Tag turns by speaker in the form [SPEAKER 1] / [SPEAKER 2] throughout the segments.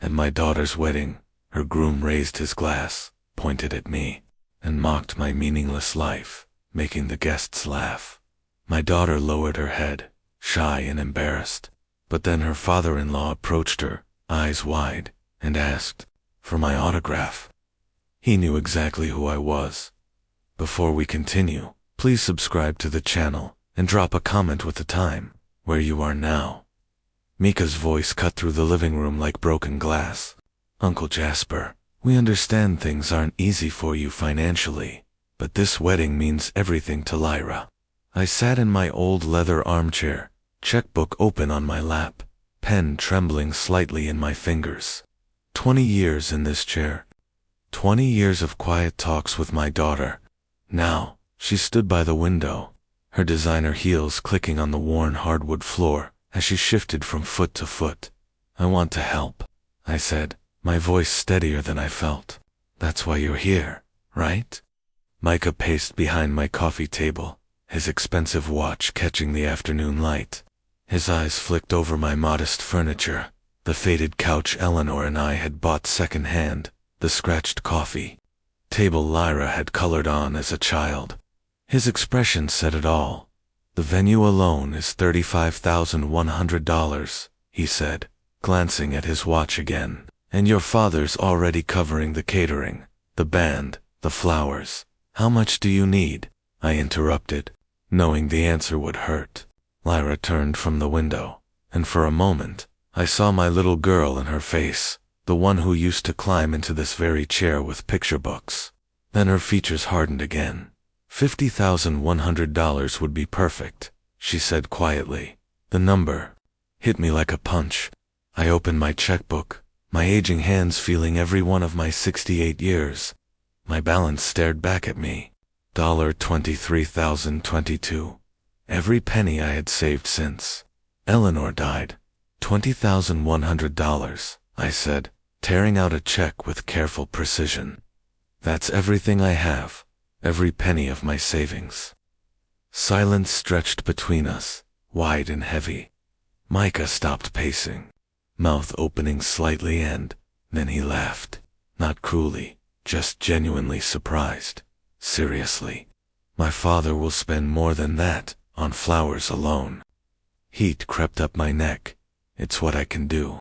[SPEAKER 1] At my daughter's wedding, her groom raised his glass, pointed at me, and mocked my meaningless life, making the guests laugh. My daughter lowered her head, shy and embarrassed, but then her father-in-law approached her, eyes wide, and asked for my autograph. He knew exactly who I was. Before we continue, please subscribe to the channel and drop a comment with the time, where you are now. Mika's voice cut through the living room like broken glass. Uncle Jasper, we understand things aren't easy for you financially, but this wedding means everything to Lyra. I sat in my old leather armchair, checkbook open on my lap, pen trembling slightly in my fingers. 20 years in this chair. 20 years of quiet talks with my daughter. Now, she stood by the window, her designer heels clicking on the worn hardwood floor as she shifted from foot to foot. I want to help, I said, my voice steadier than I felt. That's why you're here, right? Micah paced behind my coffee table, his expensive watch catching the afternoon light. His eyes flicked over my modest furniture, the faded couch Eleanor and I had bought second-hand, the scratched coffee table Lyra had colored on as a child. His expression said it all. The venue alone is $35,100, he said, glancing at his watch again. And your father's already covering the catering, the band, the flowers. How much do you need? I interrupted, knowing the answer would hurt. Lyra turned from the window, and for a moment, I saw my little girl in her face, the one who used to climb into this very chair with picture books. Then her features hardened again. $50,100 would be perfect, she said quietly. The number hit me like a punch. I opened my checkbook, my aging hands feeling every one of my 68 years. My balance stared back at me. $23,022. Every penny I had saved since Eleanor died. $20,100, I said, tearing out a check with careful precision. That's everything I have, every penny of my savings. Silence stretched between us, wide and heavy. Micah stopped pacing, mouth opening slightly, and then he laughed, not cruelly, just genuinely surprised. Seriously, my father will spend more than that on flowers alone. Heat crept up my neck. It's what I can do.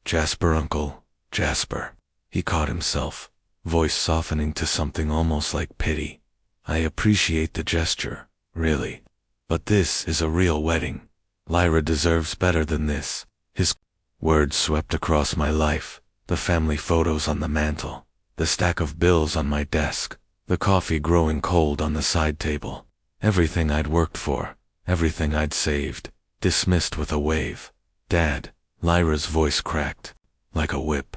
[SPEAKER 1] Jasper, Uncle, Jasper. He caught himself, voice softening to something almost like pity. I appreciate the gesture, really. But this is a real wedding. Lyra deserves better than this. His words swept across my life, the family photos on the mantel, the stack of bills on my desk, the coffee growing cold on the side table. Everything I'd worked for, everything I'd saved, dismissed with a wave. Dad, Lyra's voice cracked, like a whip.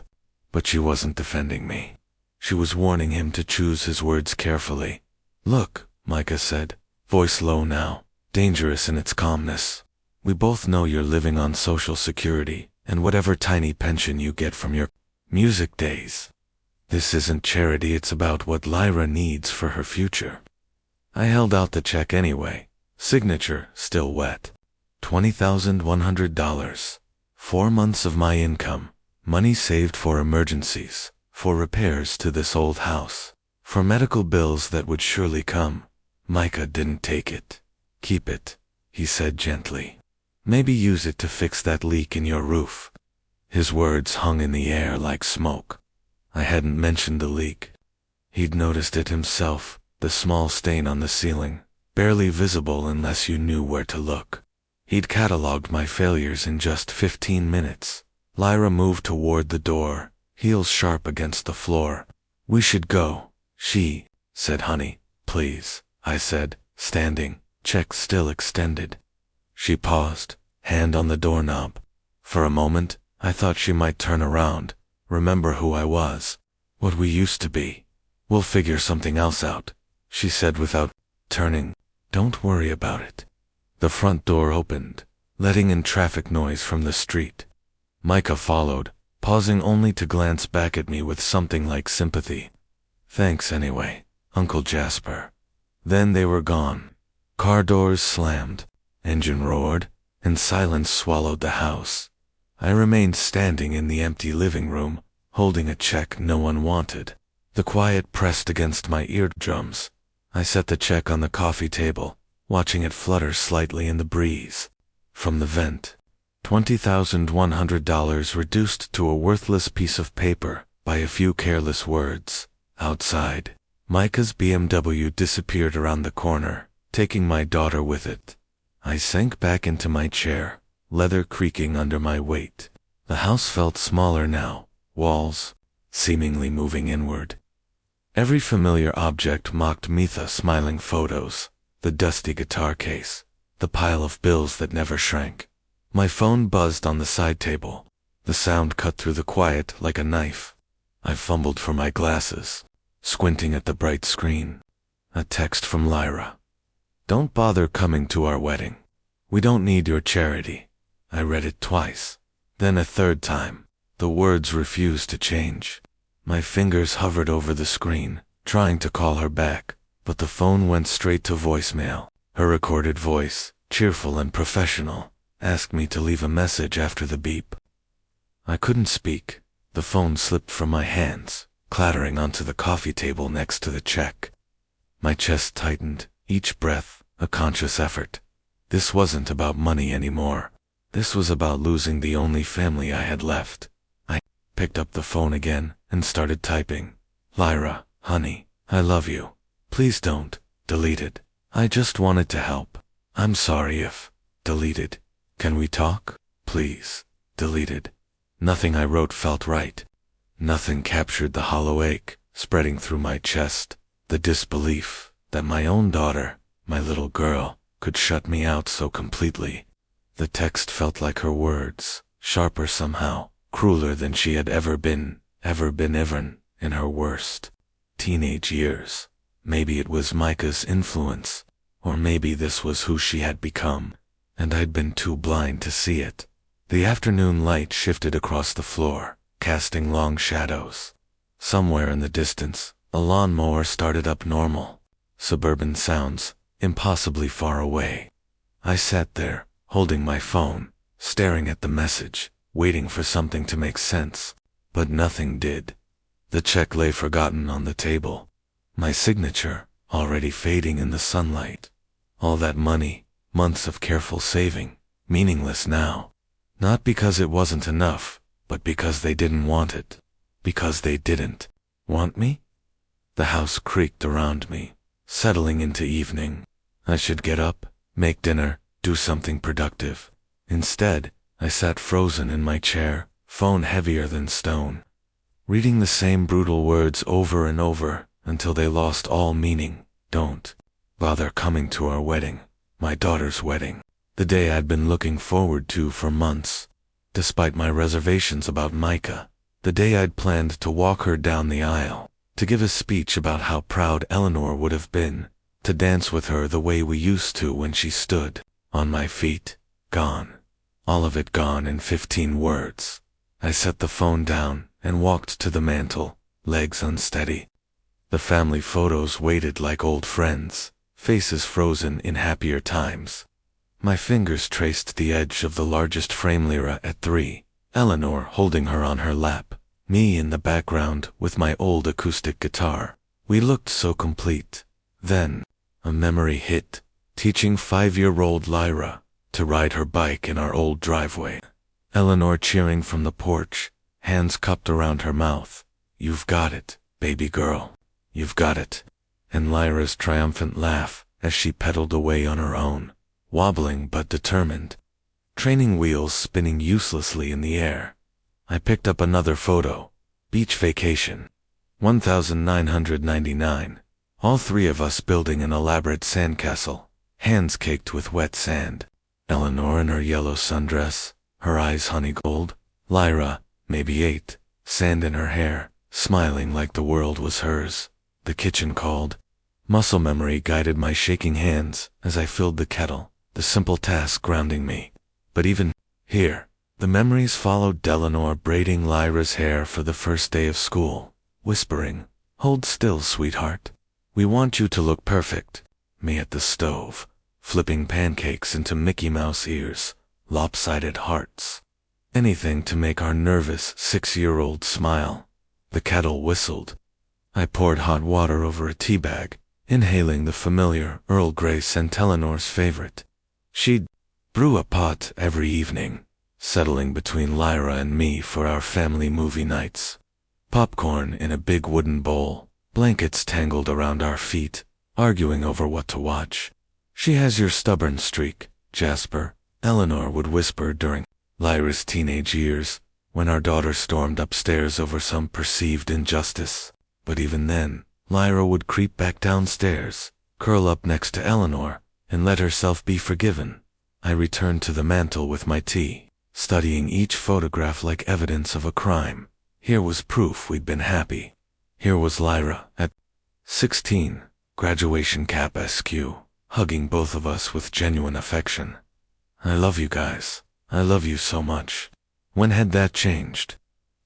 [SPEAKER 1] But she wasn't defending me. She was warning him to choose his words carefully. Look, Micah said, voice low now, dangerous in its calmness. We both know you're living on Social Security and whatever tiny pension you get from your music days. This isn't charity, it's about what Lyra needs for her future. I held out the check anyway, signature still wet. $20,100. 4 months of my income, money saved for emergencies, for repairs to this old house, for medical bills that would surely come. Micah didn't take it. Keep it, he said gently. Maybe use it to fix that leak in your roof. His words hung in the air like smoke. I hadn't mentioned the leak. He'd noticed it himself, the small stain on the ceiling, barely visible unless you knew where to look. He'd catalogued my failures in just 15 minutes. Lyra moved toward the door, heels sharp against the floor. We should go, she said. Honey, please, I said, standing, check still extended. She paused, hand on the doorknob. For a moment, I thought she might turn around, remember who I was, what we used to be. We'll figure something else out, she said without turning. Don't worry about it. The front door opened, letting in traffic noise from the street. Micah followed, pausing only to glance back at me with something like sympathy. Thanks anyway, Uncle Jasper. Then they were gone. Car doors slammed, engine roared, and silence swallowed the house. I remained standing in the empty living room, holding a check no one wanted. The quiet pressed against my eardrums. I set the check on the coffee table, watching it flutter slightly in the breeze. From the vent, $20,100 reduced to a worthless piece of paper by a few careless words. Outside, Micah's BMW disappeared around the corner, taking my daughter with it. I sank back into my chair, leather creaking under my weight. The house felt smaller now, walls seemingly moving inward. Every familiar object mocked Mitha's smiling photos, the dusty guitar case, the pile of bills that never shrank. My phone buzzed on the side table. The sound cut through the quiet like a knife. I fumbled for my glasses, squinting at the bright screen. A text from Lyra. "Don't bother coming to our wedding. We don't need your charity." I read it twice, then a third time. The words refused to change. My fingers hovered over the screen, trying to call her back, but the phone went straight to voicemail. Her recorded voice, cheerful and professional, asked me to leave a message after the beep. I couldn't speak. The phone slipped from my hands, clattering onto the coffee table next to the check. My chest tightened, each breath a conscious effort. This wasn't about money anymore. This was about losing the only family I had left. I picked up the phone again and started typing. "Lyra, honey, I love you. Please don't." Deleted. "I just wanted to help. I'm sorry if." Deleted. "Can we talk? Please." Deleted. Nothing I wrote felt right. Nothing captured the hollow ache spreading through my chest, the disbelief that my own daughter, my little girl, could shut me out so completely. The text felt like her words, sharper somehow, crueler than she had ever been even in her worst teenage years. Maybe it was Micah's influence, or maybe this was who she had become, and I'd been too blind to see it. The afternoon light shifted across the floor, casting long shadows. Somewhere in the distance, a lawnmower started up normal. Suburban sounds, impossibly far away. I sat there, holding my phone, staring at the message, waiting for something to make sense. But nothing did. The check lay forgotten on the table. My signature, already fading in the sunlight. All that money, months of careful saving, meaningless now. Not because it wasn't enough, but because they didn't want it. Because they didn't want me? The house creaked around me, settling into evening. I should get up, make dinner, do something productive. Instead, I sat frozen in my chair, phone heavier than stone, reading the same brutal words over and over until they lost all meaning. "Don't bother coming to our wedding," my daughter's wedding, the day I'd been looking forward to for months, despite my reservations about Micah, the day I'd planned to walk her down the aisle, to give a speech about how proud Eleanor would have been, to dance with her the way we used to when she stood on my feet. Gone. All of it gone in 15 words. I set the phone down and walked to the mantel, legs unsteady. The family photos waited like old friends, faces frozen in happier times. My fingers traced the edge of the largest frame. Lyra at 3, Eleanor holding her on her lap, me in the background with my old acoustic guitar. We looked so complete. Then, a memory hit, teaching 5-year-old Lyra to ride her bike in our old driveway. Eleanor cheering from the porch, hands cupped around her mouth. "You've got it, baby girl. You've got it." And Lyra's triumphant laugh as she pedaled away on her own, wobbling but determined, training wheels spinning uselessly in the air. I picked up another photo. Beach vacation. 1999. All three of us building an elaborate sandcastle, hands caked with wet sand. Eleanor in her yellow sundress, her eyes honey gold. Lyra, maybe 8, sand in her hair, smiling like the world was hers. The kitchen called. Muscle memory guided my shaking hands as I filled the kettle, the simple task grounding me. But even here, the memories followed. Eleanor braiding Lyra's hair for the first day of school, whispering, "Hold still, sweetheart. We want you to look perfect." Me at the stove, flipping pancakes into Mickey Mouse ears, lopsided hearts. Anything to make our nervous 6-year-old smile. The kettle whistled. I poured hot water over a tea bag, inhaling the familiar Earl Grey scent, Eleanor's favorite. She'd brew a pot every evening, settling between Lyra and me for our family movie nights. Popcorn in a big wooden bowl, blankets tangled around our feet, arguing over what to watch. "She has your stubborn streak, Jasper," Eleanor would whisper during Lyra's teenage years, when our daughter stormed upstairs over some perceived injustice. But even then, Lyra would creep back downstairs, curl up next to Eleanor, and let herself be forgiven. I returned to the mantel with my tea, studying each photograph like evidence of a crime. Here was proof we'd been happy. Here was Lyra, at 16, graduation cap askew, hugging both of us with genuine affection. "I love you guys. I love you so much." When had that changed?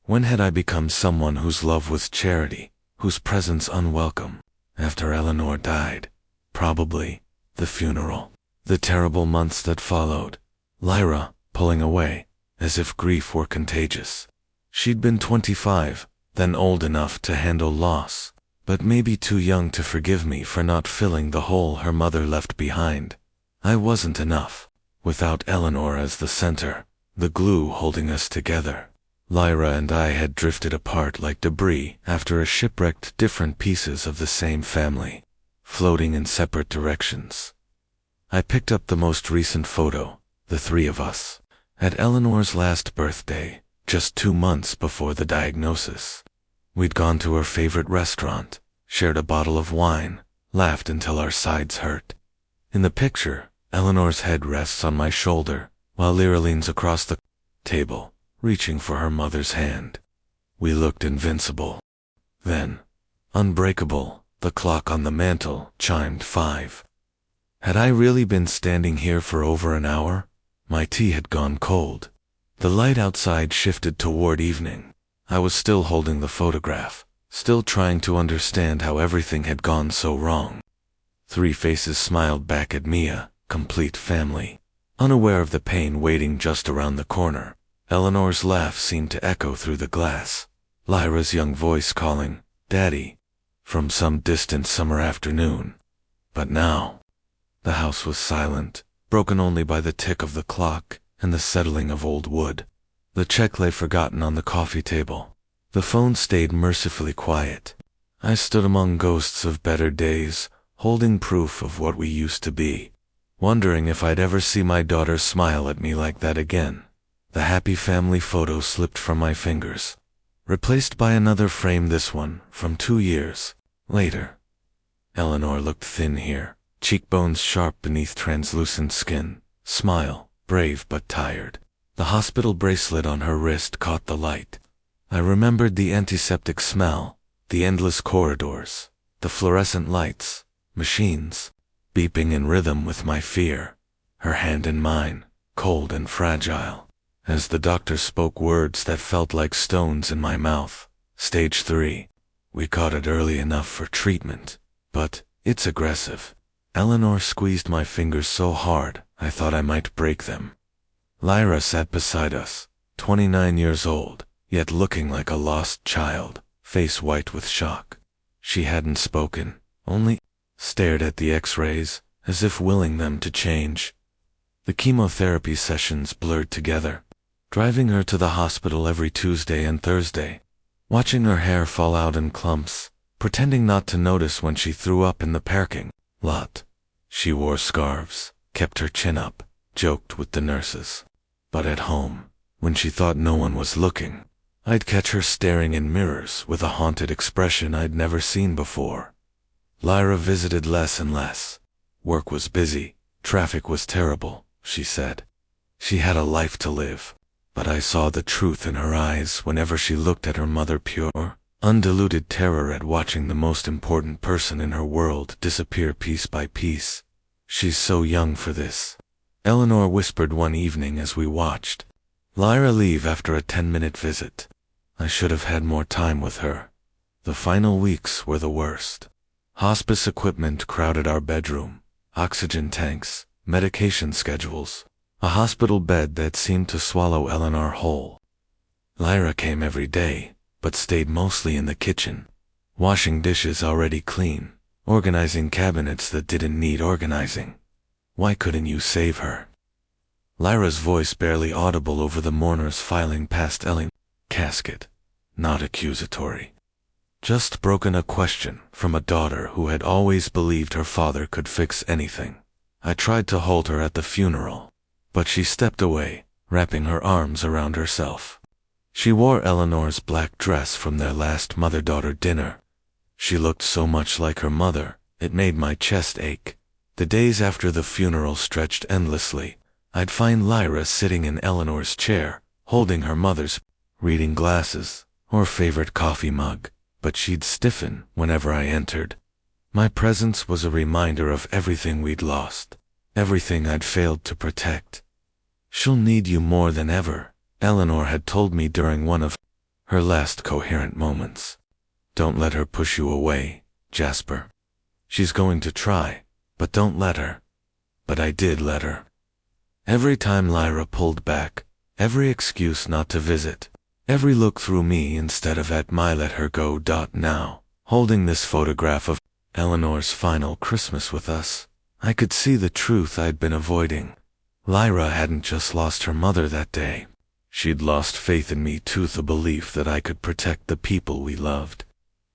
[SPEAKER 1] When had I become someone whose love was charity, whose presence unwelcome? After Eleanor died. Probably. The funeral. The terrible months that followed. Lyra, pulling away, as if grief were contagious. She'd been 25, then old enough to handle loss, but maybe too young to forgive me for not filling the hole her mother left behind. I wasn't enough, without Eleanor as the center, the glue holding us together. Lyra and I had drifted apart like debris after a shipwrecked, different pieces of the same family, floating in separate directions. I picked up the most recent photo, the three of us, at Eleanor's last birthday, just 2 months before the diagnosis. We'd gone to her favorite restaurant, shared a bottle of wine, laughed until our sides hurt. In the picture, Eleanor's head rests on my shoulder, while Lyra leans across the table, reaching for her mother's hand. We looked invincible. Then, unbreakable, the clock on the mantel chimed 5. Had I really been standing here for over an hour? My tea had gone cold. The light outside shifted toward evening. I was still holding the photograph, still trying to understand how everything had gone so wrong. 3 faces smiled back at Mia, complete family. Unaware of the pain waiting just around the corner, Eleanor's laugh seemed to echo through the glass. Lyra's young voice calling, "Daddy," from some distant summer afternoon. But now, the house was silent, broken only by the tick of the clock and the settling of old wood. The check lay forgotten on the coffee table. The phone stayed mercifully quiet. I stood among ghosts of better days, holding proof of what we used to be, wondering if I'd ever see my daughter smile at me like that again. The happy family photo slipped from my fingers, replaced by another frame, this one from 2 years later. Eleanor looked thin here, cheekbones sharp beneath translucent skin, smile, brave but tired. The hospital bracelet on her wrist caught the light. I remembered the antiseptic smell, the endless corridors, the fluorescent lights, machines, beeping in rhythm with my fear. Her hand in mine, cold and fragile. As the doctor spoke words that felt like stones in my mouth. "Stage 3. We caught it early enough for treatment, but it's aggressive." Eleanor squeezed my fingers so hard, I thought I might break them. Lyra sat beside us, 29 years old, yet looking like a lost child, face white with shock. She hadn't spoken, only stared at the X-rays, as if willing them to change. The chemotherapy sessions blurred together, driving her to the hospital every Tuesday and Thursday, watching her hair fall out in clumps, pretending not to notice when she threw up in the parking lot. She wore scarves, kept her chin up, joked with the nurses. But at home, when she thought no one was looking, I'd catch her staring in mirrors with a haunted expression I'd never seen before. Lyra visited less and less. Work was busy, traffic was terrible, she said. She had a life to live, but I saw the truth in her eyes whenever she looked at her mother, pure, undiluted terror at watching the most important person in her world disappear piece by piece. "She's so young for this," Eleanor whispered one evening as we watched Lyra leave after a 10-minute visit. I should have had more time with her. The final weeks were the worst. Hospice equipment crowded our bedroom, oxygen tanks, medication schedules, A hospital bed that seemed to swallow Eleanor whole. Lyra came every day, but stayed mostly in the kitchen, washing dishes already clean, organizing cabinets that didn't need organizing. Why couldn't you save her? Lyra's voice barely audible over the mourners filing past Eleanor's casket. Not accusatory. Just broken a question from a daughter who had always believed her father could fix anything. I tried to hold her at the funeral, but she stepped away, wrapping her arms around herself. She wore Eleanor's black dress from their last mother-daughter dinner. She looked so much like her mother, it made my chest ache. The days after the funeral stretched endlessly. I'd find Lyra sitting in Eleanor's chair, holding her mother's reading glasses or favorite coffee mug, but she'd stiffen whenever I entered. My presence was a reminder of everything we'd lost, everything I'd failed to protect. She'll need you more than ever, Eleanor had told me during one of her last coherent moments. Don't let her push you away, Jasper. She's going to try, but don't let her. But I did let her. Every time Lyra pulled back, every excuse not to visit, every look through me instead of at my let her go. Now, holding this photograph of Eleanor's final Christmas with us, I could see the truth I'd been avoiding. Lyra hadn't just lost her mother that day. She'd lost faith in me too, the belief that I could protect the people we loved,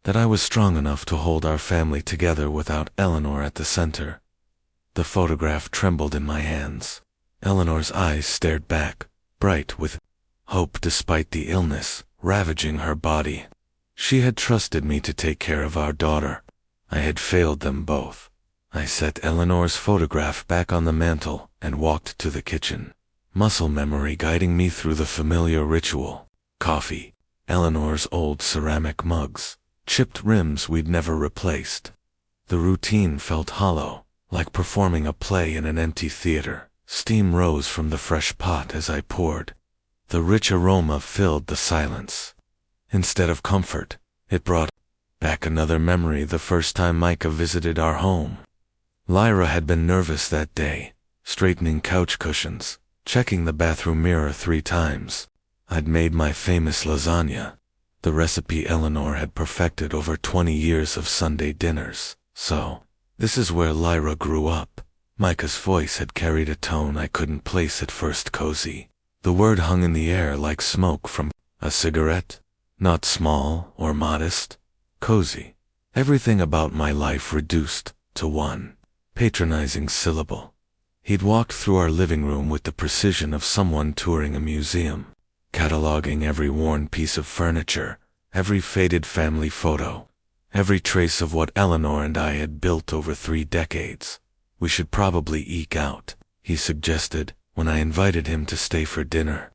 [SPEAKER 1] that I was strong enough to hold our family together without Eleanor at the center. The photograph trembled in my hands. Eleanor's eyes stared back, bright with hope despite the illness ravaging her body. She had trusted me to take care of our daughter. I had failed them both. I set Eleanor's photograph back on the mantel and walked to the kitchen, muscle memory guiding me through the familiar ritual. Coffee, Eleanor's old ceramic mugs, chipped rims we'd never replaced. The routine felt hollow, like performing a play in an empty theater. Steam rose from the fresh pot as I poured. The rich aroma filled the silence. Instead of comfort, it brought back another memory, the first time Micah visited our home. Lyra had been nervous that day, straightening couch cushions, checking the bathroom mirror 3 times. I'd made my famous lasagna, the recipe Eleanor had perfected over 20 years of Sunday dinners. So, this is where Lyra grew up. Micah's voice had carried a tone I couldn't place at first. Cozy. The word hung in the air like smoke from a cigarette. Not small or modest. Cozy. Everything about my life reduced to one patronizing syllable. He'd walked through our living room with the precision of someone touring a museum, cataloging every worn piece of furniture, every faded family photo, every trace of what Eleanor and I had built over 3 decades. We should probably eke out, he suggested when I invited him to stay for dinner.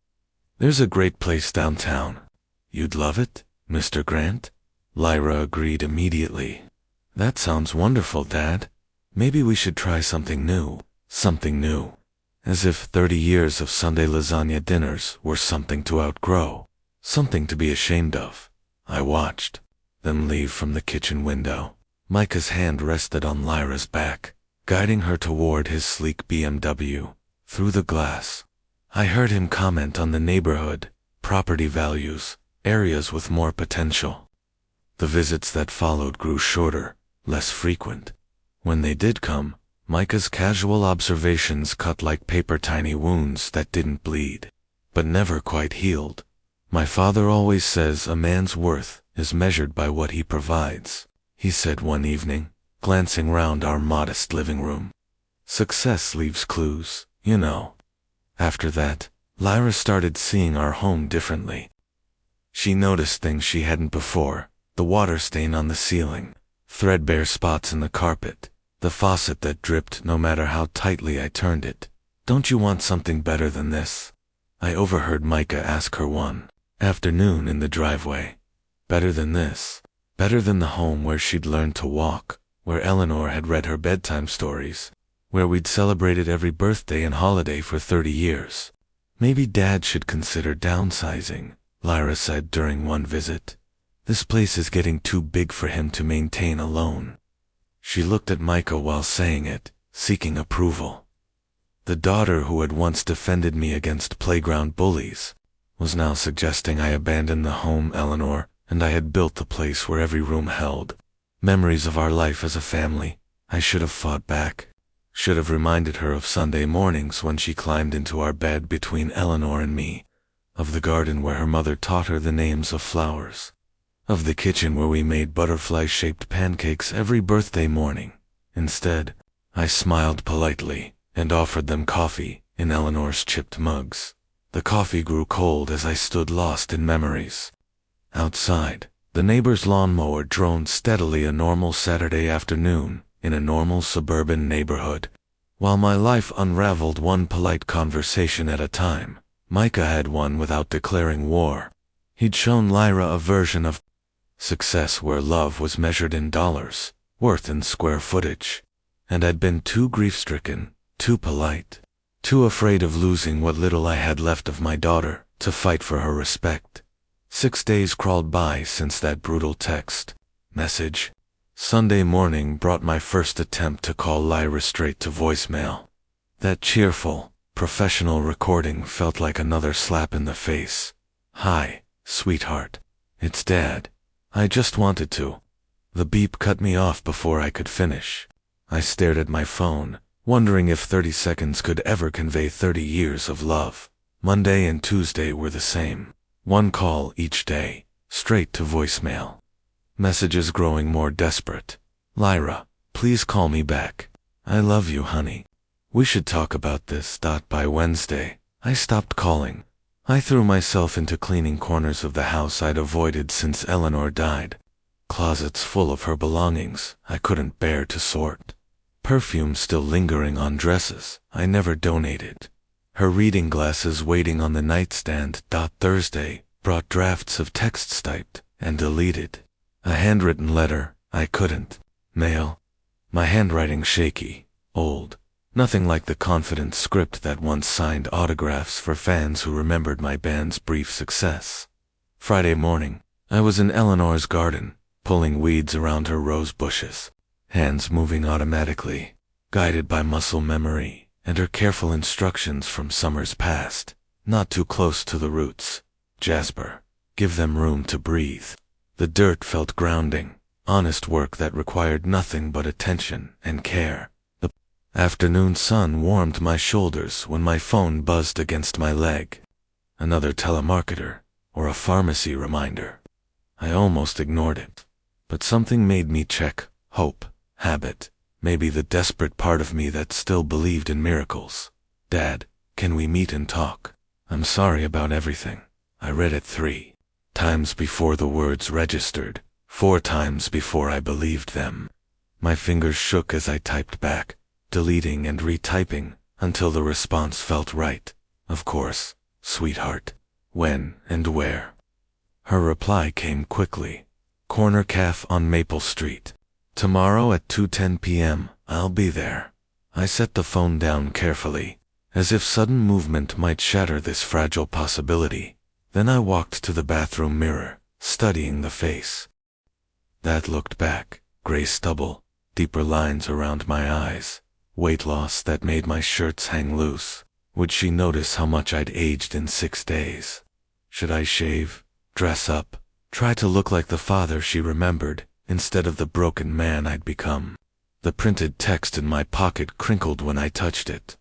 [SPEAKER 1] There's a great place downtown. You'd love it, Mr. Grant? Lyra agreed immediately. That sounds wonderful, Dad. Maybe we should try something new. Something new. As if 30 years of Sunday lasagna dinners were something to outgrow. Something to be ashamed of. I watched them leave from the kitchen window. Micah's hand rested on Lyra's back, guiding her toward his sleek BMW. Through the glass, I heard him comment on the neighborhood, property values, areas with more potential. The visits that followed grew shorter, less frequent. When they did come, Micah's casual observations cut like paper, tiny wounds that didn't bleed, but never quite healed. My father always says a man's worth is measured by what he provides, he said one evening, glancing round our modest living room. Success leaves clues, you know. After that, Lyra started seeing our home differently. She noticed things she hadn't before: the water stain on the ceiling, threadbare spots in the carpet, the faucet that dripped no matter how tightly I turned it. Don't you want something better than this? I overheard Micah ask her one afternoon in the driveway. Better than this? Better than the home where she'd learned to walk, where Eleanor had read her bedtime stories, where we'd celebrated every birthday and holiday for 30 years. Maybe Dad should consider downsizing, Lyra said during one visit. This place is getting too big for him to maintain alone. She looked at Micah while saying it, seeking approval. The daughter who had once defended me against playground bullies was now suggesting I abandon the home Eleanor and I had built the place where every room held memories of our life as a family. I should have fought back. Should have reminded her of Sunday mornings when she climbed into our bed between Eleanor and me, of the garden where her mother taught her the names of flowers, of the kitchen where we made butterfly-shaped pancakes every birthday morning. Instead, I smiled politely and offered them coffee in Eleanor's chipped mugs. The coffee grew cold as I stood lost in memories. Outside, the neighbor's lawnmower droned steadily a normal Saturday afternoon in a normal suburban neighborhood. While my life unraveled one polite conversation at a time, Micah had one without declaring war. He'd shown Lyra a version of success where love was measured in dollars, worth in square footage, and had been too grief-stricken, too polite, too afraid of losing what little I had left of my daughter to fight for her respect. 6 days crawled by since that brutal text message. Sunday morning brought my first attempt to call Lyra straight to voicemail. That cheerful, professional recording felt like another slap in the face. "Hi, sweetheart. It's Dad. I just wanted to." The beep cut me off before I could finish. I stared at my phone, wondering if 30 seconds could ever convey 30 years of love. Monday and Tuesday were the same. One call each day, straight to voicemail. Messages growing more desperate. "Lyra, please call me back. I love you, honey. We should talk about this. By Wednesday, I stopped calling. I threw myself into cleaning corners of the house I'd avoided since Eleanor died. Closets full of her belongings I couldn't bear to sort. Perfume still lingering on dresses I never donated. Her reading glasses waiting on the nightstand. Thursday brought drafts of texts typed and deleted. A handwritten letter I couldn't mail. My handwriting shaky, old, nothing like the confident script that once signed autographs for fans who remembered my band's brief success. Friday morning, I was in Eleanor's garden, pulling weeds around her rose bushes, hands moving automatically, guided by muscle memory and her careful instructions from summers past. Not too close to the roots, Jasper. Give them room to breathe. The dirt felt grounding, honest work that required nothing but attention and care. The afternoon sun warmed my shoulders when my phone buzzed against my leg. Another telemarketer, or a pharmacy reminder. I almost ignored it, but something made me check. Hope, habit, maybe the desperate part of me that still believed in miracles. "Dad, can we meet and talk? I'm sorry about everything. I read it 3 times before the words registered, 4 times before I believed them." My fingers shook as I typed back, deleting and retyping, until the response felt right. "Of course, sweetheart. When and where?" Her reply came quickly. "Corner Caf on Maple Street. Tomorrow at 2:10 p.m. I'll be there." I set the phone down carefully, as if sudden movement might shatter this fragile possibility. Then I walked to the bathroom mirror, studying the face. That looked back, gray stubble, deeper lines around my eyes, weight loss that made my shirts hang loose. Would she notice how much I'd aged in 6 days? Should I shave, dress up, try to look like the father she remembered, instead of the broken man I'd become? The printed text in my pocket crinkled when I touched it.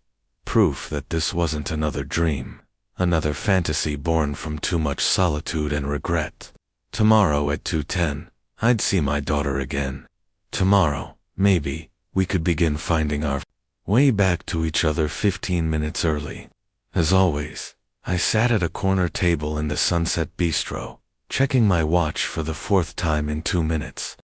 [SPEAKER 1] Proof that this wasn't another dream, another fantasy born from too much solitude and regret. Tomorrow at 2:10, I'd see my daughter again. Tomorrow, maybe, we could begin finding our way back to each other 15 minutes early. As always, I sat at a corner table in the Sunset Bistro, checking my watch for the 4th time in 2 minutes.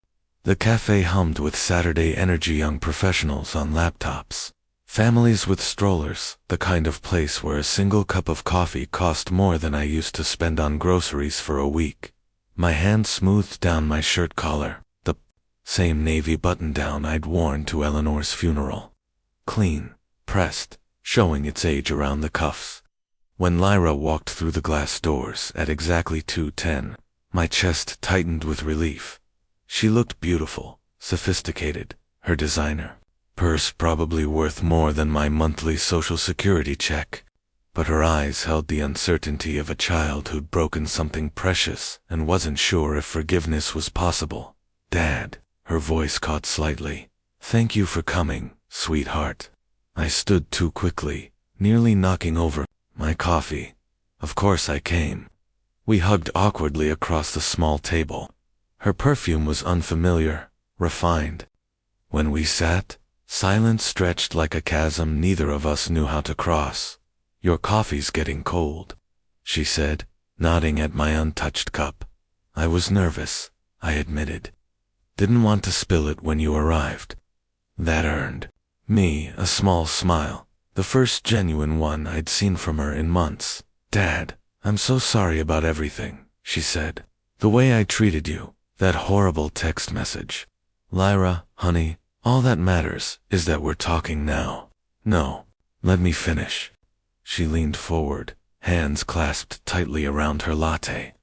[SPEAKER 1] The cafe hummed with Saturday energy young professionals on laptops. Families with strollers, the kind of place where a single cup of coffee cost more than I used to spend on groceries for a week. My hand smoothed down my shirt collar, the same navy button-down I'd worn to Eleanor's funeral. Clean, pressed, showing its age around the cuffs. When Lyra walked through the glass doors at exactly 2:10, my chest tightened with relief. She looked beautiful, sophisticated, her designer purse probably worth more than my monthly Social Security check. But her eyes held the uncertainty of a child who'd broken something precious and wasn't sure if forgiveness was possible. Dad, her voice caught slightly. Thank you for coming, sweetheart. I stood too quickly, nearly knocking over my coffee. Of course I came. We hugged awkwardly across the small table. Her perfume was unfamiliar, refined. When we sat, silence stretched like a chasm neither of us knew how to cross. Your coffee's getting cold, she said, nodding at my untouched cup. I was nervous, I admitted. Didn't want to spill it when you arrived. That earned me a small smile, the first genuine one I'd seen from her in months. Dad, I'm so sorry about everything, she said. The way I treated you, that horrible text message. Lyra, honey, all that matters is that we're talking now. No, let me finish. She leaned forward, hands clasped tightly around her latte.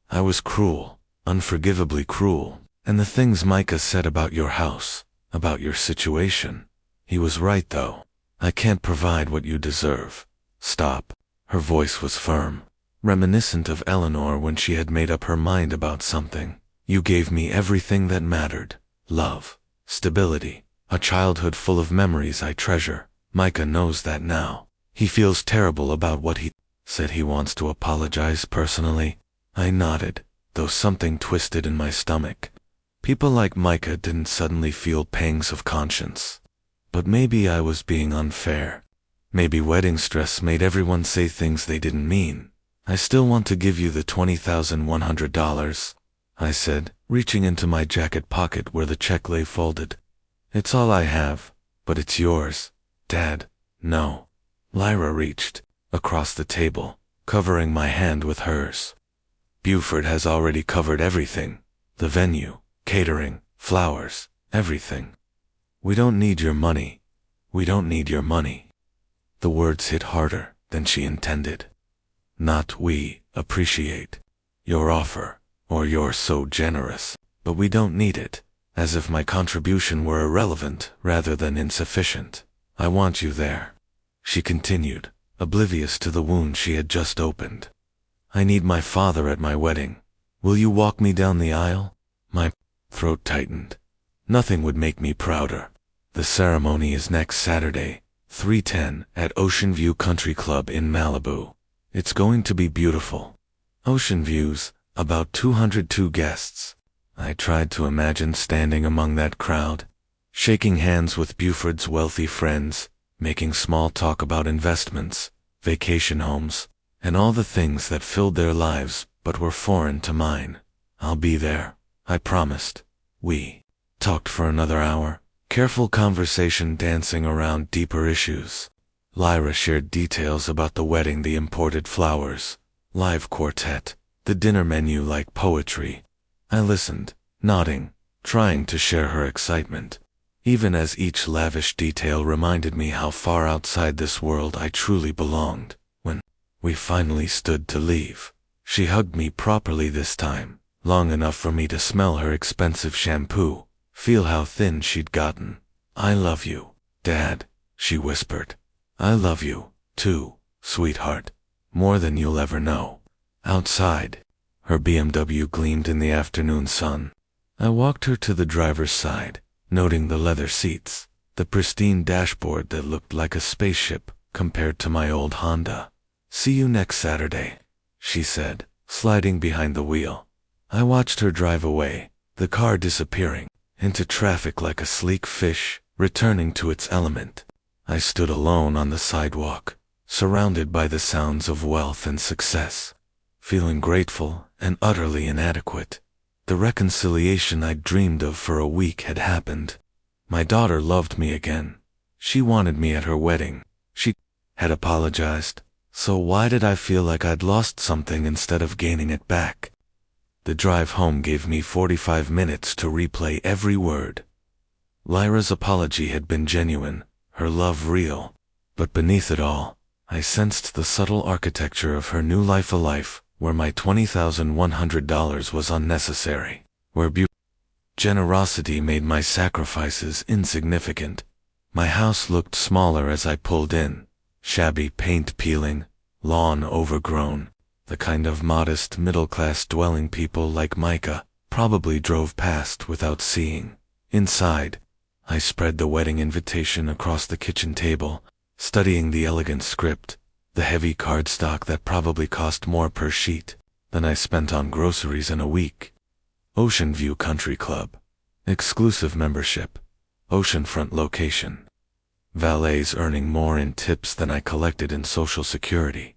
[SPEAKER 1] I was cruel, unforgivably cruel, and the things Micah said about your house, about your situation. He was right though. I can't provide what you deserve. Stop. Her voice was firm, reminiscent of Eleanor when she had made up her mind about something. You gave me everything that mattered. Love, stability, a childhood full of memories I treasure. Micah knows that now. He feels terrible about what he said. He wants to apologize personally. I nodded, though something twisted in my stomach. People like Micah didn't suddenly feel pangs of conscience. But maybe I was being unfair. Maybe wedding stress made everyone say things they didn't mean. I still want to give you the $20,100, I said, reaching into my jacket pocket where the check lay folded. It's all I have, but it's yours. Dad, no. Lyra reached across the table, covering my hand with hers. Buford has already covered everything. The venue, catering, flowers, everything. We don't need your money. We don't need your money. The words hit harder than she intended. Not we appreciate your offer, or you're so generous, but we don't need it, as if my contribution were irrelevant rather than insufficient. I want you there. She continued, oblivious to the wound she had just opened. I need my father at my wedding. Will you walk me down the aisle? My throat tightened. Nothing would make me prouder. The ceremony is next Saturday, 3:10 at Ocean View Country Club in Malibu. It's going to be beautiful. Ocean views, about 202 guests. I tried to imagine standing among that crowd, shaking hands with Buford's wealthy friends, making small talk about investments, vacation homes, and all the things that filled their lives but were foreign to mine. I'll be there, I promised. We talked for another hour, careful conversation dancing around deeper issues. Lyra shared details about the wedding, the imported flowers, live quartet, the dinner menu like poetry. I listened, nodding, trying to share her excitement, even as each lavish detail reminded me how far outside this world I truly belonged. When we finally stood to leave, she hugged me properly this time, long enough for me to smell her expensive shampoo, feel how thin she'd gotten. I love you, Dad, she whispered. I love you, too, sweetheart, more than you'll ever know. Outside, her BMW gleamed in the afternoon sun. I walked her to the driver's side, noting the leather seats, the pristine dashboard that looked like a spaceship compared to my old Honda. See you next Saturday, she said, sliding behind the wheel. I watched her drive away, the car disappearing into traffic like a sleek fish, returning to its element. I stood alone on the sidewalk, surrounded by the sounds of wealth and success, feeling grateful and utterly inadequate. The reconciliation I'd dreamed of for a week had happened. My daughter loved me again. She wanted me at her wedding. She had apologized. So why did I feel like I'd lost something instead of gaining it back? The drive home gave me 45 minutes to replay every word. Lyra's apology had been genuine, her love real. But beneath it all, I sensed the subtle architecture of her new life, a life where my $20,100 was unnecessary, where generosity made my sacrifices insignificant. My house looked smaller as I pulled in, shabby paint peeling, lawn overgrown, the kind of modest middle-class dwelling people like Micah probably drove past without seeing. Inside, I spread the wedding invitation across the kitchen table, studying the elegant script, the heavy cardstock that probably cost more per sheet than I spent on groceries in a week. Ocean View Country Club. Exclusive membership. Oceanfront location. Valets earning more in tips than I collected in Social Security.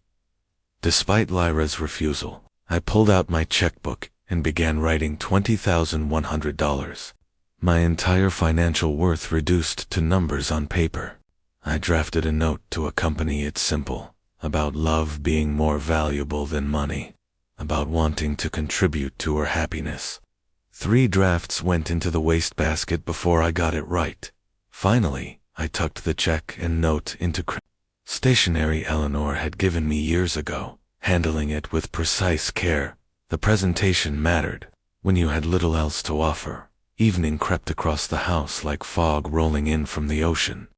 [SPEAKER 1] Despite Lyra's refusal, I pulled out my checkbook and began writing $20,100. My entire financial worth reduced to numbers on paper. I drafted a note to accompany it simple, about love being more valuable than money, about wanting to contribute to her happiness. 3 drafts went into the wastebasket before I got it right. Finally, I tucked the check and note into stationery Eleanor had given me years ago, handling it with precise care. The presentation mattered. When you had little else to offer, evening crept across the house like fog rolling in from the ocean.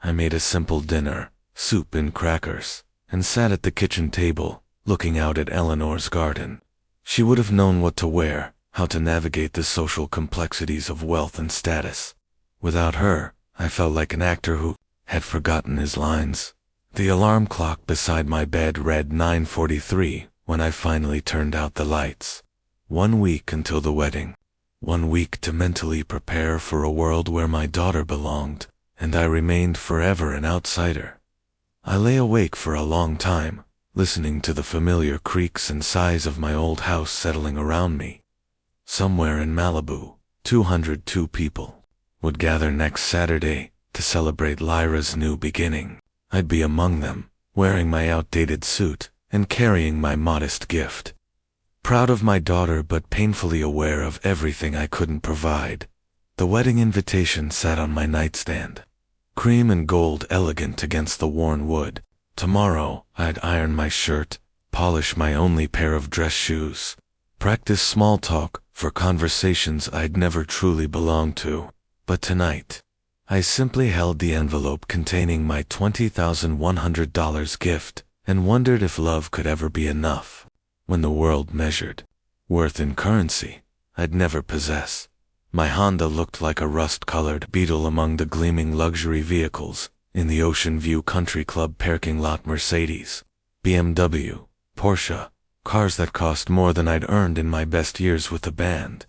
[SPEAKER 1] I made a simple dinner, soup and crackers, and sat at the kitchen table, looking out at Eleanor's garden. She would have known what to wear, how to navigate the social complexities of wealth and status. Without her, I felt like an actor who had forgotten his lines. The alarm clock beside my bed read 9:43 when I finally turned out the lights. 1 week until the wedding. 1 week to mentally prepare for a world where my daughter belonged, and I remained forever an outsider. I lay awake for a long time, listening to the familiar creaks and sighs of my old house settling around me. Somewhere in Malibu, 202 people would gather next Saturday to celebrate Lyra's new beginning. I'd be among them, wearing my outdated suit and carrying my modest gift. Proud of my daughter but painfully aware of everything I couldn't provide. The wedding invitation sat on my nightstand, cream and gold elegant against the worn wood. Tomorrow, I'd iron my shirt, polish my only pair of dress shoes, practice small talk for conversations I'd never truly belonged to. But tonight, I simply held the envelope containing my $20,100 gift and wondered if love could ever be enough. When the world measured worth in currency I'd never possess, my Honda looked like a rust-colored beetle among the gleaming luxury vehicles in the Ocean View Country Club parking lot. Mercedes, BMW, Porsche, cars that cost more than I'd earned in my best years with the band.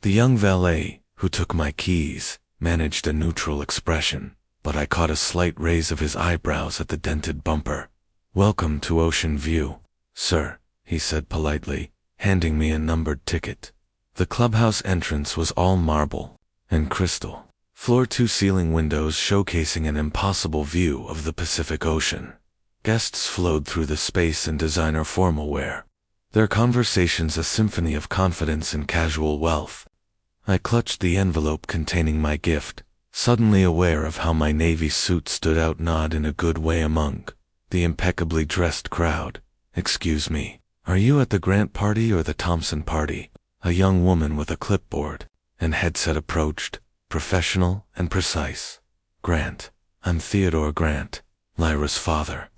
[SPEAKER 1] The young valet, who took my keys, managed a neutral expression, but I caught a slight raise of his eyebrows at the dented bumper. "Welcome to Ocean View, sir," he said politely, handing me a numbered ticket. The clubhouse entrance was all marble and crystal, floor-to-ceiling windows showcasing an impossible view of the Pacific Ocean. Guests flowed through the space in designer formal wear, their conversations a symphony of confidence and casual wealth. I clutched the envelope containing my gift, suddenly aware of how my navy suit stood out not in a good way among the impeccably dressed crowd. "Excuse me, are you at the Grant party or the Thompson party?" A young woman with a clipboard and headset approached, professional and precise. "Grant. I'm Theodore Grant, Lyra's father."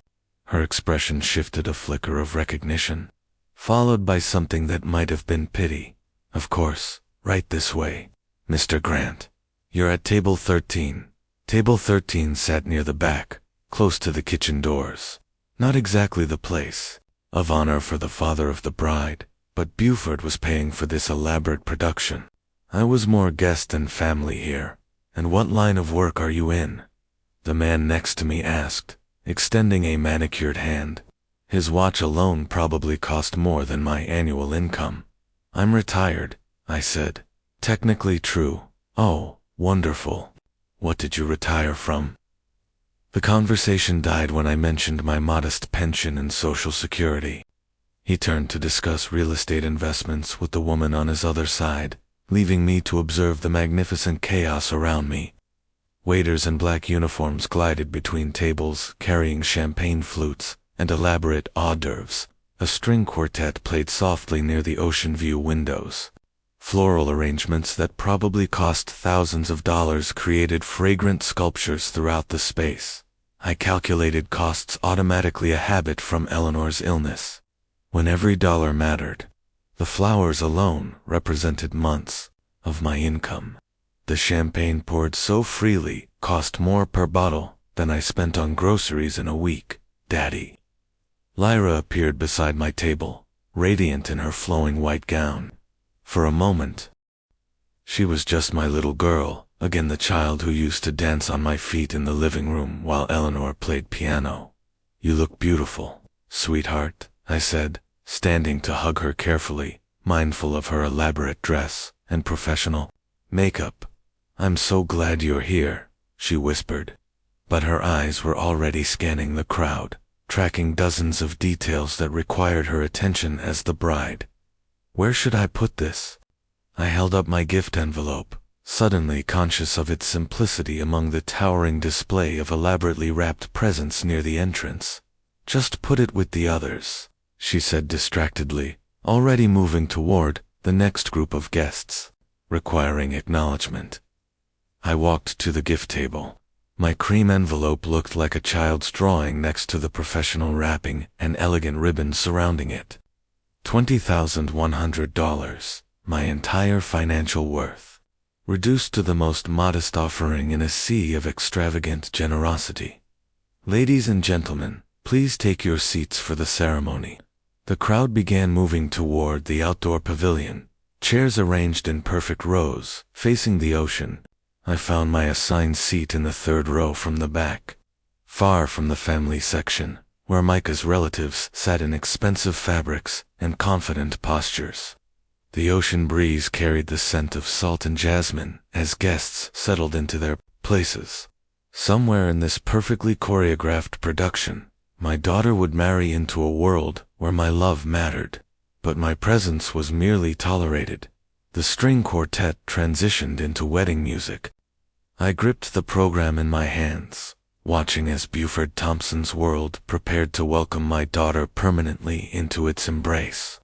[SPEAKER 1] Her expression shifted a flicker of recognition, followed by something that might have been pity. "Of course, right this way, Mr. Grant. You're at table 13. Table 13 sat near the back, close to the kitchen doors. Not exactly the place of honor for the father of the bride, but Buford was paying for this elaborate production. I was more guest than family here. "And what line of work are you in?" the man next to me asked, extending a manicured hand. His watch alone probably cost more than my annual income. "I'm retired," I said. "Technically true." "Oh, wonderful. What did you retire from?" The conversation died when I mentioned my modest pension and Social Security. He turned to discuss real estate investments with the woman on his other side, leaving me to observe the magnificent chaos around me. Waiters in black uniforms glided between tables, carrying champagne flutes and elaborate hors d'oeuvres. A string quartet played softly near the Ocean View windows. Floral arrangements that probably cost thousands of dollars created fragrant sculptures throughout the space. I calculated costs automatically, a habit from Eleanor's illness. When every dollar mattered, the flowers alone represented months of my income. The champagne poured so freely cost more per bottle than I spent on groceries in a week. Daddy. Lyra appeared beside my table, radiant in her flowing white gown. For a moment, she was just my little girl, again the child who used to dance on my feet in the living room while Eleanor played piano. You look beautiful, sweetheart, I said, standing to hug her carefully, mindful of her elaborate dress and professional makeup. I'm so glad you're here, she whispered. But her eyes were already scanning the crowd, tracking dozens of details that required her attention as the bride. Where should I put this? I held up my gift envelope, suddenly conscious of its simplicity among the towering display of elaborately wrapped presents near the entrance. Just put it with the others, she said distractedly, already moving toward the next group of guests, requiring acknowledgement. I walked to the gift table. My cream envelope looked like a child's drawing next to the professional wrapping and elegant ribbons surrounding it. $20,100, my entire financial worth, reduced to the most modest offering in a sea of extravagant generosity. Ladies and gentlemen, please take your seats for the ceremony. The crowd began moving toward the outdoor pavilion, chairs arranged in perfect rows, facing the ocean. I found my assigned seat in the third row from the back, far from the family section, where Micah's relatives sat in expensive fabrics and confident postures. The ocean breeze carried the scent of salt and jasmine as guests settled into their places. Somewhere in this perfectly choreographed production, my daughter would marry into a world where my love mattered, but my presence was merely tolerated. The string quartet transitioned into wedding music. I gripped the program in my hands, watching as Buford Thompson's world prepared to welcome my daughter permanently into its embrace.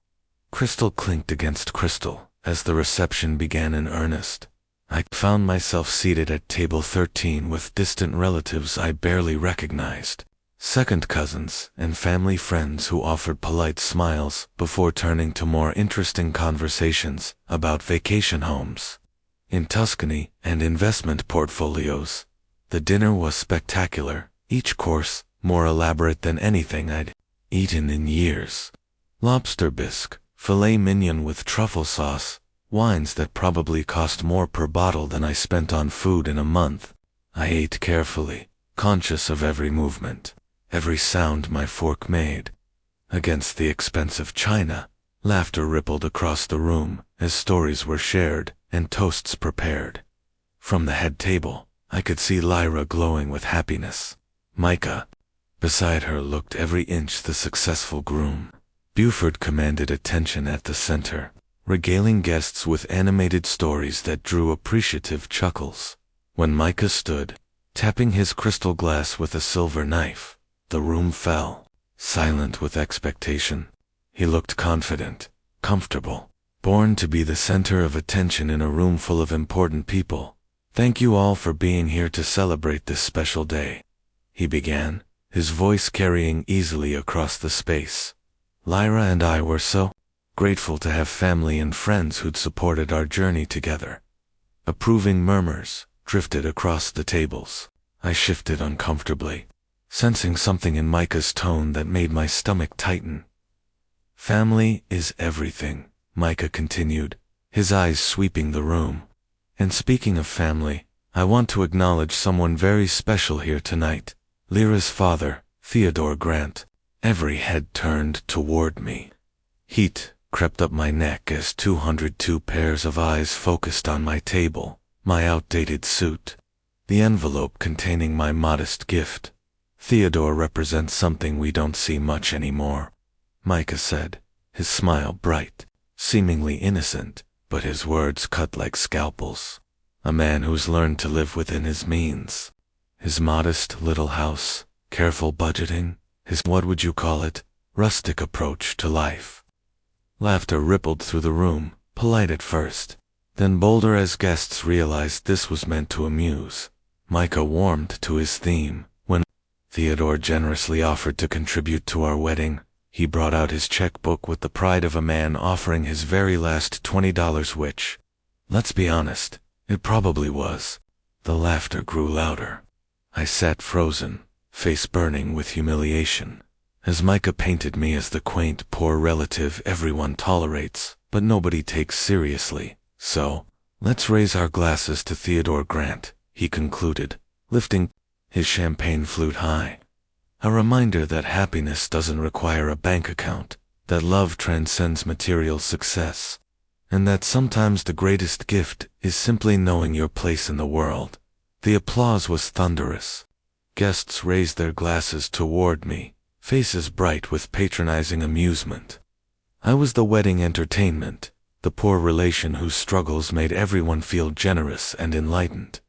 [SPEAKER 1] Crystal clinked against crystal as the reception began in earnest. I found myself seated at table 13 with distant relatives I barely recognized, second cousins and family friends who offered polite smiles before turning to more interesting conversations about vacation homes in Tuscany and investment portfolios. The dinner was spectacular, each course more elaborate than anything I'd eaten in years. Lobster bisque, filet mignon with truffle sauce, wines that probably cost more per bottle than I spent on food in a month. I ate carefully, conscious of every movement, every sound my fork made. Against the expensive china, laughter rippled across the room as stories were shared and toasts prepared. From the head table, I could see Lyra glowing with happiness. Micah, beside her, looked every inch the successful groom. Buford commanded attention at the center, regaling guests with animated stories that drew appreciative chuckles. When Micah stood, tapping his crystal glass with a silver knife, the room fell, silent with expectation. He looked confident, comfortable, born to be the center of attention in a room full of important people. Thank you all for being here to celebrate this special day, he began, his voice carrying easily across the space. Lyra and I were so grateful to have family and friends who'd supported our journey together. Approving murmurs drifted across the tables. I shifted uncomfortably, sensing something in Micah's tone that made my stomach tighten. Family is everything, Micah continued, his eyes sweeping the room. And speaking of family, I want to acknowledge someone very special here tonight. Lyra's father, Theodore Grant. Every head turned toward me. Heat crept up my neck as 202 pairs of eyes focused on my table, my outdated suit, the envelope containing my modest gift. Theodore represents something we don't see much anymore, Micah said, his smile bright, seemingly innocent, but his words cut like scalpels. A man who's learned to live within his means. His modest little house, careful budgeting, his, what would you call it, rustic approach to life. Laughter rippled through the room, polite at first, then bolder as guests realized this was meant to amuse. Micah warmed to his theme. When Theodore generously offered to contribute to our wedding, he brought out his checkbook with the pride of a man offering his very last $20, which, let's be honest, it probably was. The laughter grew louder. I sat frozen, face burning with humiliation, as Micah painted me as the quaint, poor relative everyone tolerates, but nobody takes seriously. So, let's raise our glasses to Theodore Grant, he concluded, lifting his champagne flute high. A reminder that happiness doesn't require a bank account, that love transcends material success, and that sometimes the greatest gift is simply knowing your place in the world. The applause was thunderous. Guests raised their glasses toward me, faces bright with patronizing amusement. I was the wedding entertainment, the poor relation whose struggles made everyone feel generous and enlightened.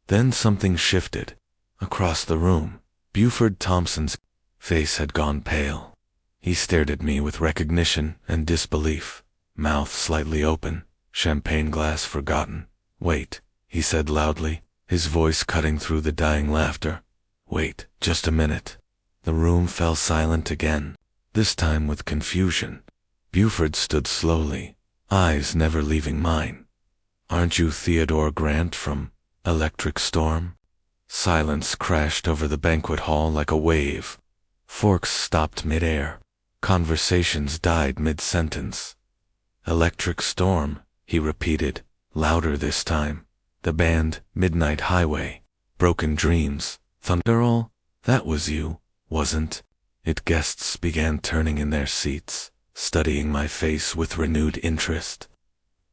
[SPEAKER 1] Then something shifted. Across the room, Buford Thompson's face had gone pale. He stared at me with recognition and disbelief, mouth slightly open, champagne glass forgotten. "Wait," he said loudly, his voice cutting through the dying laughter. "Wait, just a minute." The room fell silent again, this time with confusion. Buford stood slowly, eyes never leaving mine. "Aren't you Theodore Grant from Electric Storm?" Silence crashed over the banquet hall like a wave. Forks stopped mid-air. Conversations died mid-sentence. "Electric Storm," he repeated, louder this time. "The band, Midnight Highway, Broken Dreams, Thunderall, that was you, wasn't it?" Guests began turning in their seats, studying my face with renewed interest.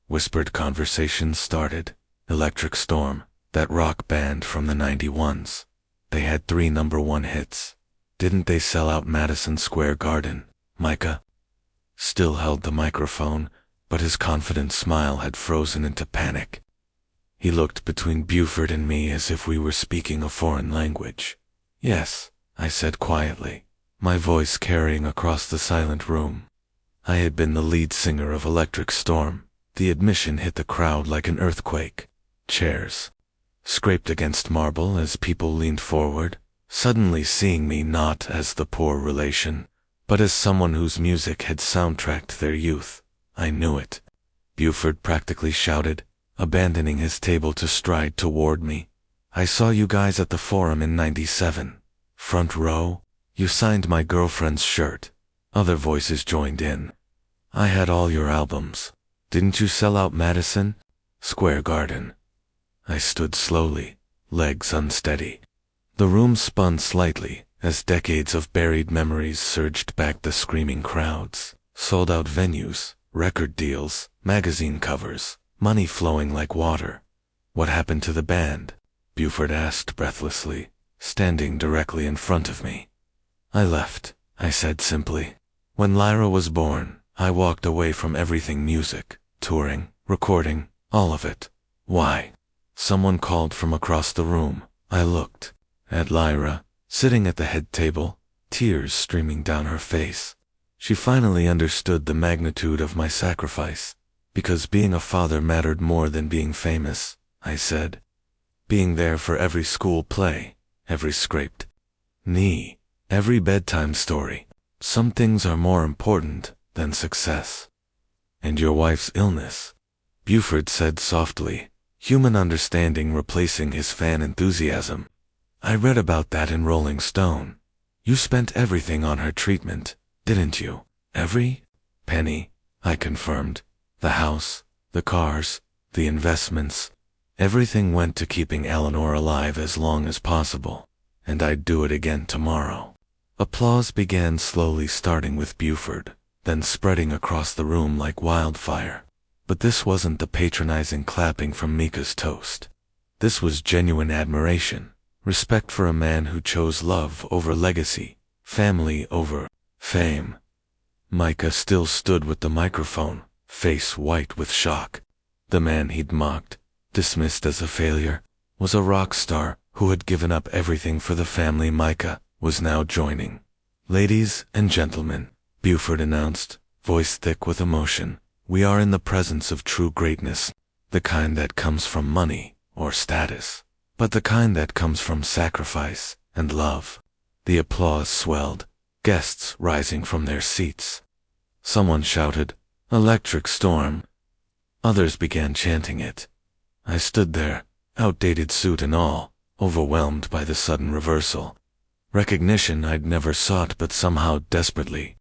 [SPEAKER 1] Whispered conversations started. Electric Storm, that rock band from the 91s. They had 3 #1 hits. Didn't they sell out Madison Square Garden? Micah still held the microphone, but his confident smile had frozen into panic. He looked between Buford and me as if we were speaking a foreign language. "Yes," I said quietly, my voice carrying across the silent room. I had been the lead singer of Electric Storm. The admission hit the crowd like an earthquake. Chairs scraped against marble as people leaned forward, suddenly seeing me not as the poor relation, but as someone whose music had soundtracked their youth. I knew it. Buford practically shouted, abandoning his table to stride toward me. "I saw you guys at the Forum in '97. Front row. You signed my girlfriend's shirt." Other voices joined in. "I had all your albums. Didn't you sell out Madison Square Garden?" I stood slowly, legs unsteady. The room spun slightly as decades of buried memories surged back the screaming crowds. Sold-out venues, record deals, magazine covers, money flowing like water. "What happened to the band?" Buford asked breathlessly, standing directly in front of me. "I left," I said simply. "When Lyra was born, I walked away from everything music, touring, recording, all of it." "Why?" Someone called from across the room. I looked at Lyra, sitting at the head table, tears streaming down her face. She finally understood the magnitude of my sacrifice. "Because being a father mattered more than being famous," I said. "Being there for every school play, every scraped knee, every bedtime story. Some things are more important than success." "And your wife's illness," Buford said softly, human understanding replacing his fan enthusiasm. "I read about that in Rolling Stone. You spent everything on her treatment, didn't you?" "Every penny," I confirmed. "The house, the cars, the investments. Everything went to keeping Eleanor alive as long as possible. And I'd do it again tomorrow." Applause began slowly, starting with Buford, then spreading across the room like wildfire. But this wasn't the patronizing clapping from Mika's toast. This was genuine admiration, respect for a man who chose love over legacy, family over fame. Micah still stood with the microphone, face white with shock. The man he'd mocked, dismissed as a failure, was a rock star who had given up everything for the family Micah was now joining. "Ladies and gentlemen," Buford announced, voice thick with emotion, We are in the presence of true greatness, the kind that comes from money or status, but the kind that comes from sacrifice and love. The applause swelled, guests rising from their seats. Someone shouted, "Electric storm." Others began chanting it. I stood there, outdated suit and all, overwhelmed by the sudden reversal. Recognition I'd never sought but somehow desperately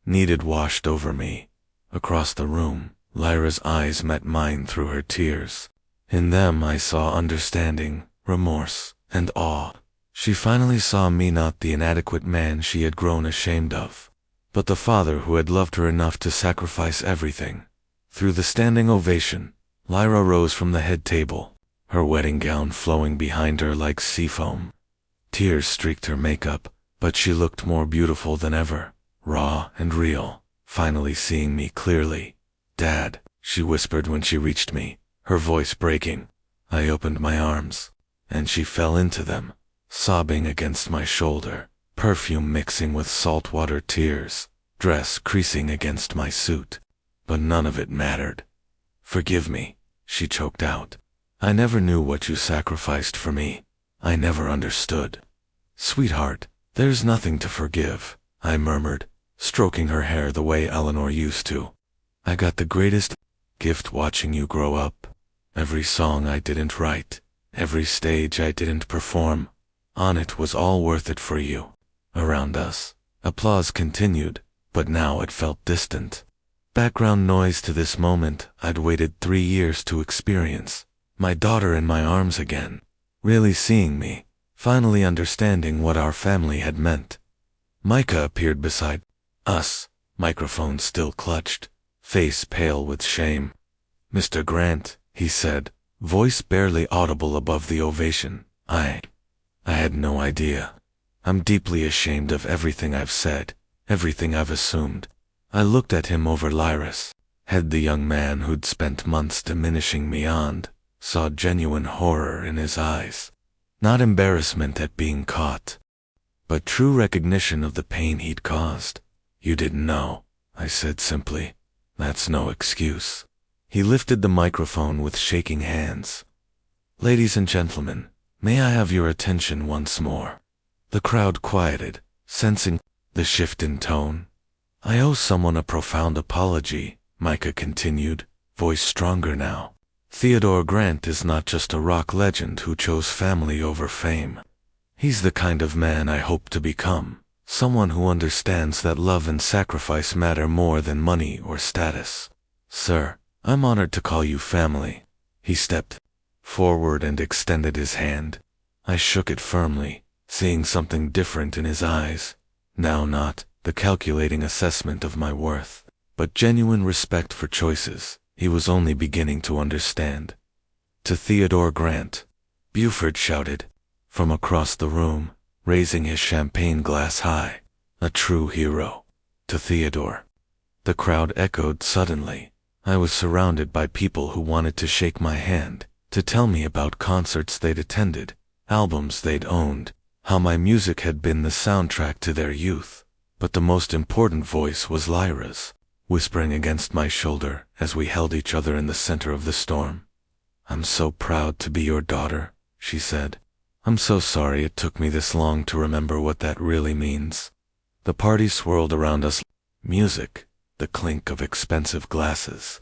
[SPEAKER 1] needed washed over me. Across the room, Lyra's eyes met mine through her tears. In them I saw understanding, remorse, and awe. She finally saw me not the inadequate man she had grown ashamed of, but the father who had loved her enough to sacrifice everything. Through the standing ovation, Lyra rose from the head table, her wedding gown flowing behind her like sea foam. Tears streaked her makeup, but she looked more beautiful than ever, raw and real, finally seeing me clearly. "Dad," she whispered when she reached me, her voice breaking. I opened my arms, and she fell into them, sobbing against my shoulder, perfume mixing with saltwater tears, dress creasing against my suit. But none of it mattered. "Forgive me," she choked out. "I never knew what you sacrificed for me. I never understood." "Sweetheart, there's nothing to forgive," I murmured, stroking her hair the way Eleanor used to. "I got the greatest gift watching you grow up. Every song I didn't write, every stage I didn't perform, on it was all worth it for you." Around us, applause continued, but now it felt distant. Background noise to this moment I'd waited 3 years to experience. My daughter in my arms again, really seeing me, finally understanding what our family had meant. Micah appeared beside us, microphone still clutched, face pale with shame. "Mr. Grant," he said, voice barely audible above the ovation. I had no idea. I'm deeply ashamed of everything I've said, everything I've assumed. I looked at him over Lyra's head. The young man who'd spent months diminishing me saw genuine horror in his eyes. Not embarrassment at being caught, but true recognition of the pain he'd caused. "You didn't know," I said simply. "That's no excuse." He lifted the microphone with shaking hands. "Ladies and gentlemen, may I have your attention once more?" The crowd quieted, sensing the shift in tone. "I owe someone a profound apology," Micah continued, voice stronger now. "Theodore Grant is not just a rock legend who chose family over fame. He's the kind of man I hope to become, someone who understands that love and sacrifice matter more than money or status. Sir, I'm honored to call you family." He stepped forward and extended his hand. I shook it firmly, seeing something different in his eyes. Now not the calculating assessment of my worth, but genuine respect for choices he was only beginning to understand. "To Theodore Grant," Buford shouted from across the room, raising his champagne glass high. "A true hero. To Theodore." The crowd echoed suddenly. I was surrounded by people who wanted to shake my hand, to tell me about concerts they'd attended, albums they'd owned, how my music had been the soundtrack to their youth. But the most important voice was Lyra's, whispering against my shoulder as we held each other in the center of the storm. "I'm so proud to be your daughter," she said. "I'm so sorry it took me this long to remember what that really means." The party swirled around us. Music, the clink of expensive glasses.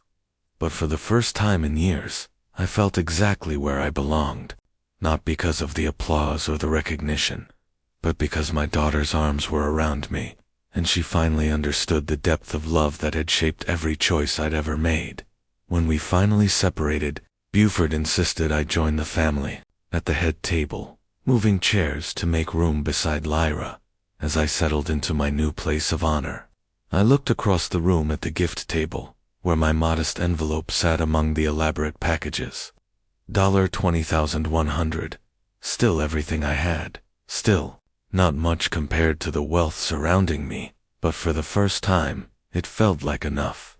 [SPEAKER 1] But for the first time in years, I felt exactly where I belonged, not because of the applause or the recognition, but because my daughter's arms were around me, and she finally understood the depth of love that had shaped every choice I'd ever made. When we finally separated, Buford insisted I join the family at the head table, moving chairs to make room beside Lyra as I settled into my new place of honor. I looked across the room at the gift table, where my modest envelope sat among the elaborate packages. $20,100. Still everything I had. Still not much compared to the wealth surrounding me, but for the first time, it felt like enough.